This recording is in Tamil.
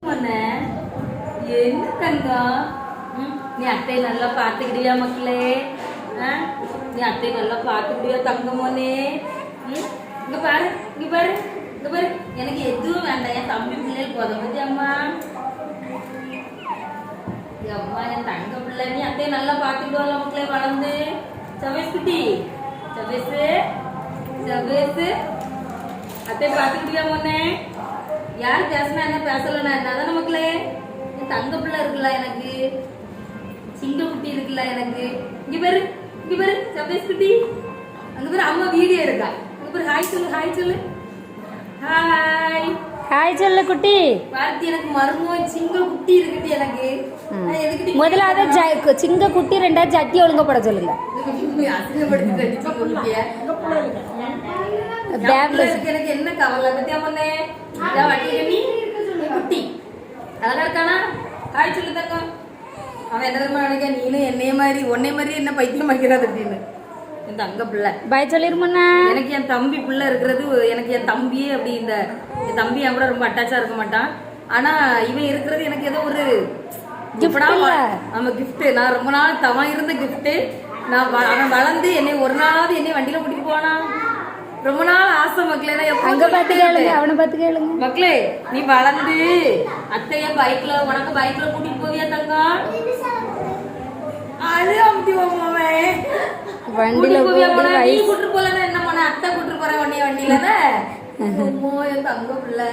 என்ன தங்கம், நீ அத்தை நல்லா பாத்துக்கிட்டியா மக்களே? நீ அத்தை நல்லா பாத்துக்கிட்டியா தங்கமோனே? இங்க பாரு, இங்க பாரு, இங்க பாரு. எனக்கு எதுவும் வேண்டாம், என் தம்பி பிள்ளைகள் போதும். பத்தி அம்மா, அம்மா என் தங்க பிள்ளை, நீ அத்தையை நல்லா பாத்துக்கிடுவாள் மக்களே வளர்ந்து. சவேஸ் குட்டி, சவேசு, சவேசு, அத்தை பாத்துக்கிட்டியா மோனே? யார் பேசினா என்ன, பேசலன்னா என்ன மக்களே? என் தங்க பிள்ளை இருக்குல்ல எனக்கு, சிங்க குட்டி இருக்குல்ல எனக்கு. இங்க பேரு, இங்க பேரு சபேஸ் குட்டி. அங்க பேரு அம்மா வீடியோ இருக்கா. அங்க பேரு ஹாய் சொல்லு, ஹாய் சொல்லு, ஹாய் ஹாய் சொல்லு குட்டி. பார்த்தி எனக்கு மருமகன் சிங்க குட்டி இருக்குட்டி எனக்கு. முதலாவது சிங்க குட்டி, ரெண்டாவது ஜட்டி ஒழுங்க போட சொல்லுங்க. எனக்கு என்ன கவலை பத்தியா பொண்ணே? குட்டி அதெல்லாம் இருக்கானா? ஹாய் சொல்லு தக்கம். அவன் என்ன நினைக்க, நீனும் என்னைய மாதிரி ஒன்னே மாதிரி என்ன பைத்தியம் வைக்கிறாது அப்படின்னு. என் தங்க பிள்ளை பாய் சொல்லிருமண்ணா. எனக்கு என் தம்பி பிள்ளை இருக்கிறது, எனக்கு என் தம்பியே அப்படி இந்த என் தம்பி என் கூட ரொம்ப அட்டாச்சா இருக்க மாட்டான். ஆனா இவன் இருக்கிறது எனக்கு ஏதோ ஒரு நம்ம கிஃப்ட். நான் ரொம்ப நாள் தவன் இருந்த கிஃப்ட். நான் அவன் வளர்ந்து என்னை ஒரு நாளாவது என்னை வண்டியில கூட்டிட்டு போனான். ரொம்ப நாள் ஆசை மக்களே. அங்க பாத்து கேளுங்க, அவனை பாத்து கேளுங்க மக்களே. நீ வளர்ந்து அத்தைய பைக்ல, உனக்கு பைக்ல கூட்டிட்டு போவியா தங்கம்? அது அப்படி வண்டியில கூட்டிட்டு போலன்னா என்ன பண்ண? அத்தை கூட்டிட்டு போறேன் உன்னைய வண்டியில. என் தங்க பிள்ளை